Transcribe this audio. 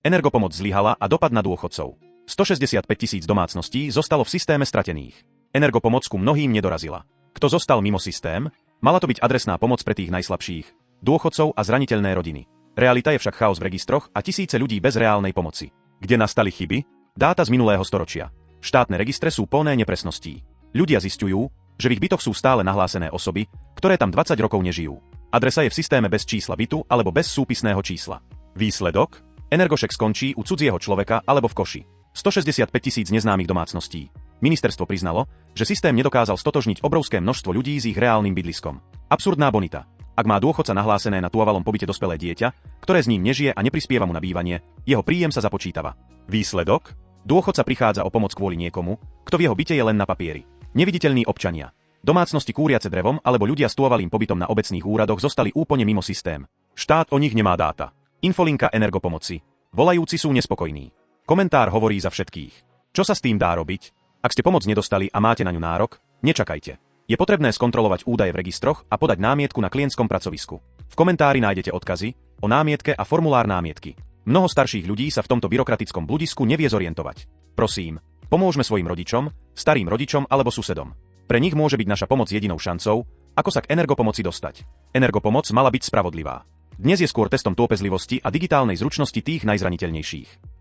Energopomoc zlyhala a dopad na dôchodcov. 165 000 domácností zostalo v systéme stratených. Energopomoc ku mnohým nedorazila. Kto zostal mimo systém? Mala to byť adresná pomoc pre tých najslabších, dôchodcov a zraniteľné rodiny. Realita je však chaos v registroch a tisíce ľudí bez reálnej pomoci. Kde nastali chyby? Dáta z minulého storočia. Štátne registre sú plné nepresností. Ľudia zisťujú, že v ich bytoch sú stále nahlásené osoby, ktoré tam 20 rokov nežijú. Adresa je v systéme bez čísla bytu alebo bez súpisného čísla. Výsledok? Energošek skončí u cudzieho človeka alebo v koši. 165 000 neznámych domácností. Ministerstvo priznalo, že systém nedokázal stotožniť obrovské množstvo ľudí s ich reálnym bydliskom. Absurdná bonita. Ak má dôchodca nahlásené na túvalom pobyte dospelé dieťa, ktoré s ním nežije a neprispieva mu na bývanie, jeho príjem sa započítava. Výsledok? Dôchodca prichádza o pomoc kvôli niekomu, kto v jeho byte je len na papieri. Neviditeľní občania. Domácnosti kúriace drevom alebo ľudia s túvalým pobytom na obecných úradoch zostali úplne mimo systém. Štát o nich nemá dáta. Infolinka Energopomoci. Volajúci sú nespokojní. Komentár hovorí za všetkých. Čo sa s tým dá robiť? Ak ste pomoc nedostali a máte na ňu nárok, nečakajte. Je potrebné skontrolovať údaje v registroch a podať námietku na klientskom pracovisku. V komentári nájdete odkazy o námietke a formulár námietky. Mnoho starších ľudí sa v tomto byrokratickom bludisku nevie zorientovať. Prosím, pomôžme svojim rodičom, starým rodičom alebo susedom. Pre nich môže byť naša pomoc jedinou šancou, ako sa k energopomoci dostať. Energopomoc mala byť spravodlivá. Dnes je skôr testom trpezlivosti a digitálnej zručnosti tých najzraniteľnejších.